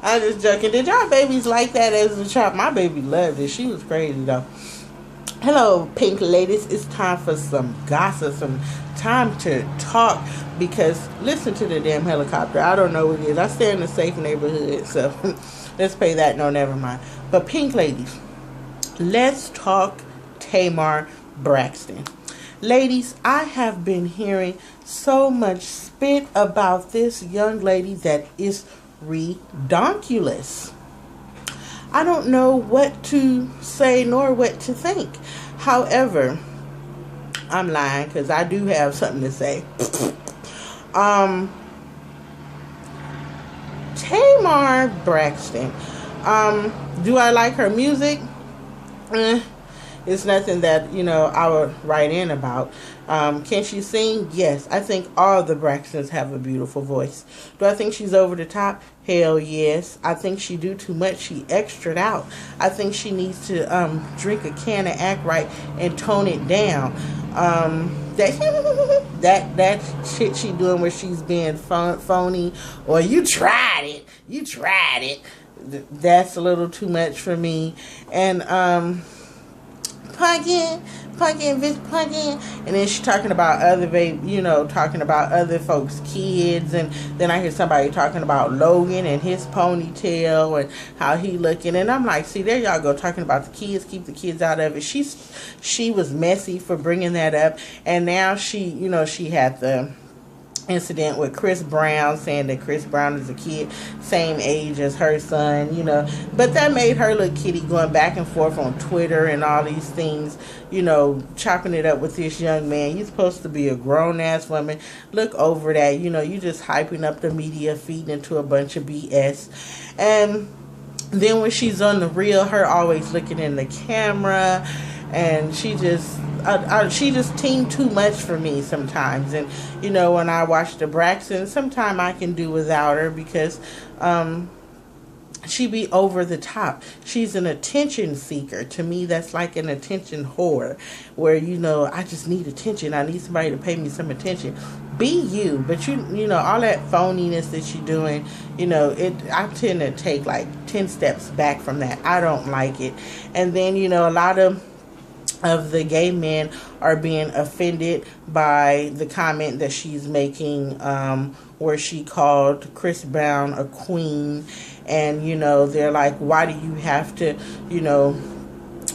I'm just joking. Did y'all babies like that as a child? My baby loved it. She was crazy though. Hello, pink ladies. It's time for some gossip, some time to talk. Because listen to the damn helicopter. I don't know what it is. I stay in a safe neighborhood, so let's pay that. No, never mind. But pink ladies, let's talk Tamar Braxton. Ladies, I have been hearing so much spit about this young lady that is redonkulous. I don't know what to say nor what to think. However, I'm lying because I do have something to say. Tamar Braxton. Do I like her music? It's nothing that, I would write in about. Can she sing? Yes. I think all the Braxtons have a beautiful voice. Do I think she's over the top? Hell yes. I think she do too much. She extra'd out. I think she needs to drink a can of Act Right and tone it down. That shit she doing where she's being phony, or you tried it. That's a little too much for me. And punkin, bitch, punkin. And then she talking about other talking about other folks' kids. And then I hear somebody talking about Logan and his ponytail and how he looking. And I'm like, see, there y'all go, talking about the kids. Keep the kids out of it. She was messy for bringing that up. And now she had the incident with Chris Brown, saying that Chris Brown is a kid same age as her son, but that made her look kitty, going back and forth on Twitter and all these things, chopping it up with this young man. You're supposed to be a grown-ass woman. Look over that. You just hyping up the media, feeding into a bunch of BS. And then when she's on the real, her always looking in the camera, and she just teamed too much for me sometimes. And when I watch the Braxton, sometimes I can do without her because she be over the top. She's an attention seeker. To me, that's like an attention whore, where I just need attention. I need somebody to pay me some attention. Be you, but all that phoniness that you're doing, I tend to take like 10 steps back from that. I don't like it. And then a lot of the gay men are being offended by the comment that she's making, where she called Chris Brown a queen. And they're like, why do you have to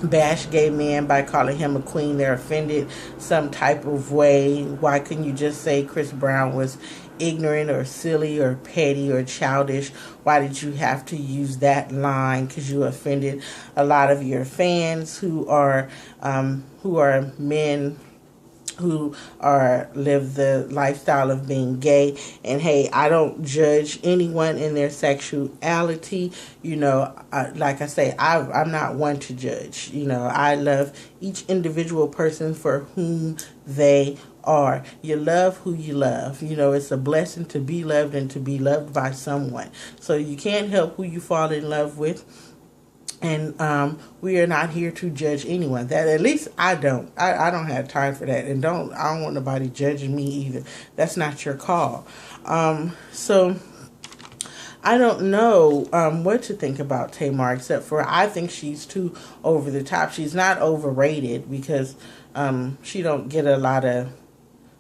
bash gay men by calling him a queen? They're offended some type of way. Why couldn't you just say Chris Brown was ignorant or silly or petty or childish? Why did you have to use that line? Because you offended a lot of your fans who are men who live the lifestyle of being gay. And hey, I don't judge anyone in their sexuality. Like I say, I'm not one to judge. I love each individual person for whom they are. You love who you love. It's a blessing to be loved and to be loved by someone. So you can't help who you fall in love with. And we are not here to judge anyone. That, at least I don't. I don't have time for that. And I don't want nobody judging me either. That's not your call. So I don't know what to think about Tamar, except for I think she's too over the top. She's not overrated because she don't get a lot of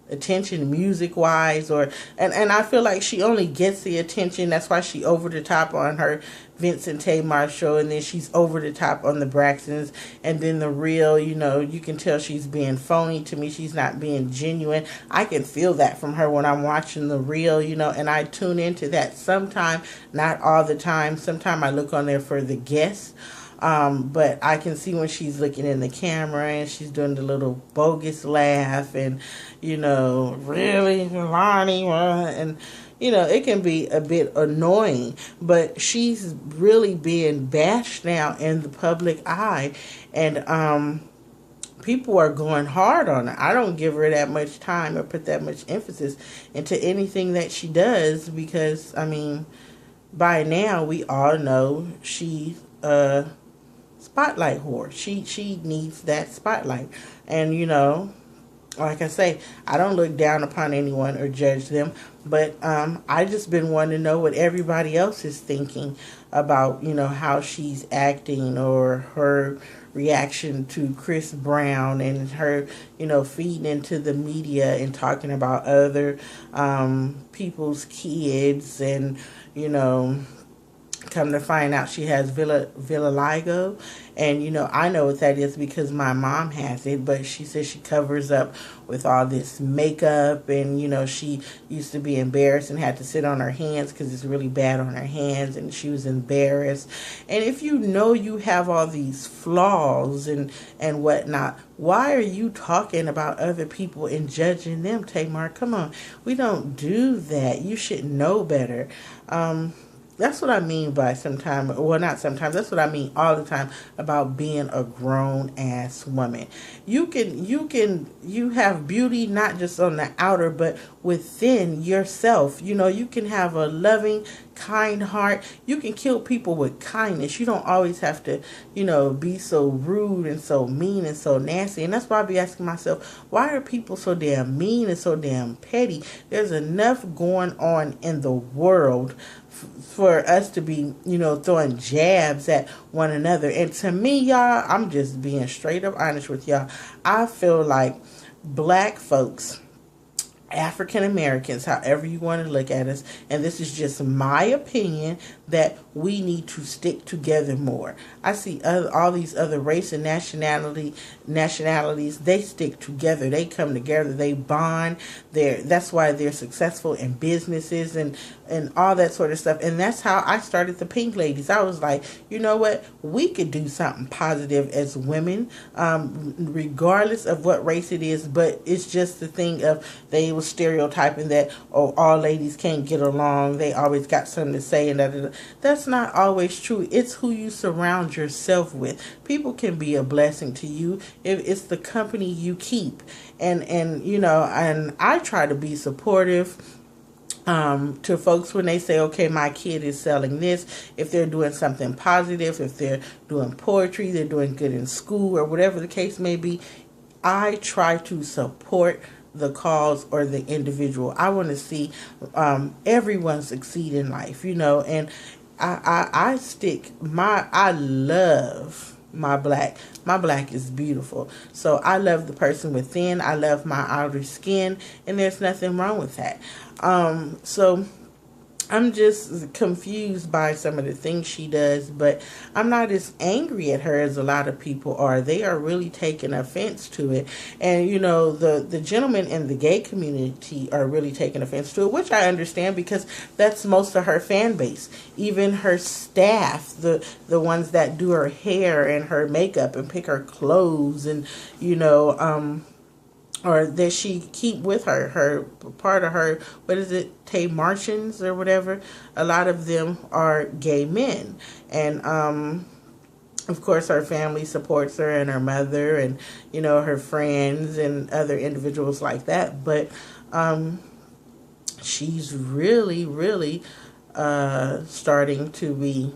attention music wise, and I feel like she only gets the attention. That's why she over the top on her Vince and Tamar show, and then she's over the top on the Braxtons. And then the real, you can tell she's being phony. To me, she's not being genuine. I can feel that from her when I'm watching the real, and I tune into that sometime, not all the time. Sometimes I look on there for the guests. But I can see when she's looking in the camera and she's doing the little bogus laugh and, really, Lonnie, and, it can be a bit annoying, but she's really being bashed now in the public eye, and, people are going hard on her. I don't give her that much time or put that much emphasis into anything that she does because, by now we all know she's spotlight whore. She needs that spotlight. And like I say, I don't look down upon anyone or judge them, but I just been wanting to know what everybody else is thinking about, how she's acting or her reaction to Chris Brown and her, feeding into the media and talking about other people's kids and, come to find out she has vitiligo, and I know what that is because my mom has it, but she says she covers up with all this makeup, and she used to be embarrassed and had to sit on her hands because it's really bad on her hands, and she was embarrassed. And if you have all these flaws and whatnot, why are you talking about other people and judging them, Tamar? Come on, we don't do that. You should know better. That's what I mean by sometimes, well, not sometimes, that's what I mean all the time about being a grown ass woman. You have beauty not just on the outer, but within yourself. You can have a loving, kind heart. You can kill people with kindness. You don't always have to, be so rude and so mean and so nasty. And that's why I be asking myself, why are people so damn mean and so damn petty? There's enough going on in the world for us to be, throwing jabs at one another. And to me, y'all, I'm just being straight up honest with y'all. I feel like black folks, African Americans, however you want to look at us, and this is just my opinion, that we need to stick together more. I see all these other race and nationalities, they stick together, they come together, they bond. That's why they're successful in businesses and all that sort of stuff. And that's how I started the Pink Ladies. I was like, you know what, we could do something positive as women, regardless of what race it is. But it's just the thing of they was stereotyping that, oh, all ladies can't get along, they always got something to say, and that's not always true. It's who you surround yourself with. People can be a blessing to you if it's the company you keep. And I try to be supportive to folks when they say, okay, my kid is selling this, if they're doing something positive, if they're doing poetry, they're doing good in school, or whatever the case may be. I try to support the cause or the individual. I want to see everyone succeed in life, and I love my black. My black is beautiful. So I love the person within. I love my outer skin, and there's nothing wrong with that. So I'm just confused by some of the things she does, but I'm not as angry at her as a lot of people are. They are really taking offense to it. And, the gentlemen in the gay community are really taking offense to it, which I understand because that's most of her fan base. Even her staff, the ones that do her hair and her makeup and pick her clothes and, or that she keep with her part of her, what is it, Tamartians or whatever, a lot of them are gay men. And of course her family supports her, and her mother, and her friends and other individuals like that. But she's really starting to be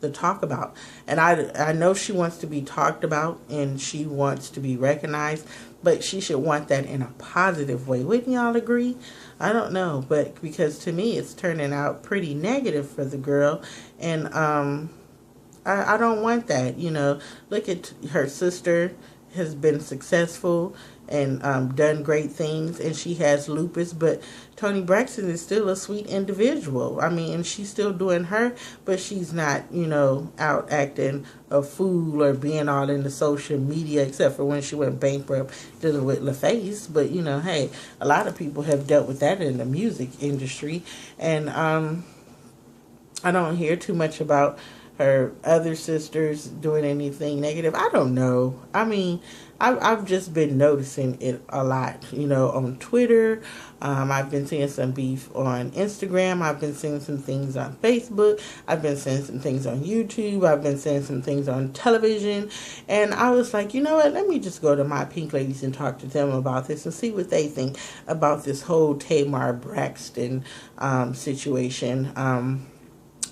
the talk about. And I know she wants to be talked about and she wants to be recognized, but she should want that in a positive way. Wouldn't y'all agree? I don't know, but because to me it's turning out pretty negative for the girl, and I don't want that. Look at her sister has been successful and done great things, and she has lupus, but Toni Braxton is still a sweet individual. I mean, and she's still doing her, but she's not, out acting a fool or being all in the social media, except for when she went bankrupt dealing with LaFace. But, hey, a lot of people have dealt with that in the music industry, and I don't hear too much about her other sisters doing anything negative. I don't know. I mean, I've just been noticing it a lot, on Twitter. I've been seeing some beef on Instagram. I've been seeing some things on Facebook. I've been seeing some things on YouTube. I've been seeing some things on television. And I was like, you know what? Let me just go to my Pink Ladies and talk to them about this and see what they think about this whole Tamar Braxton situation.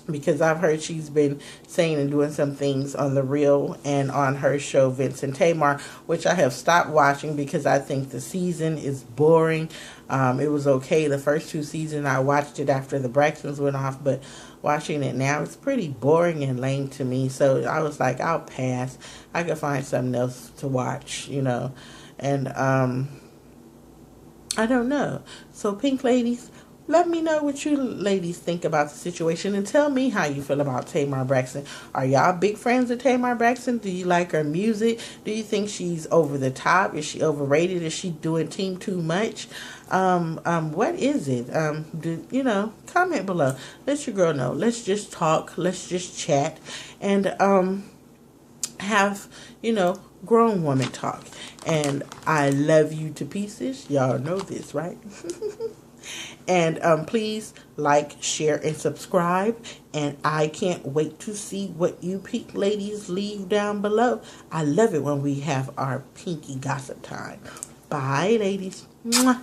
because I've heard she's been saying and doing some things on The Real and on her show Vincent Tamar, which I have stopped watching because I think the season is boring. It was okay the first two seasons. I watched it after the Braxtons went off, but watching it now, it's pretty boring and lame to me. So I was like, I'll pass. I could find something else to watch, And I don't know. So, Pink Ladies, let me know what you ladies think about the situation and tell me how you feel about Tamar Braxton. Are y'all big fans of Tamar Braxton? Do you like her music? Do you think she's over the top? Is she overrated? Is she doing team too much? What is it? Comment below. Let your girl know. Let's just talk. Let's just chat and have, grown woman talk. And I love you to pieces. Y'all know this, right? And please like, share, and subscribe. And I can't wait to see what you pink ladies leave down below. I love it when we have our pinky gossip time. Bye, ladies. Mwah.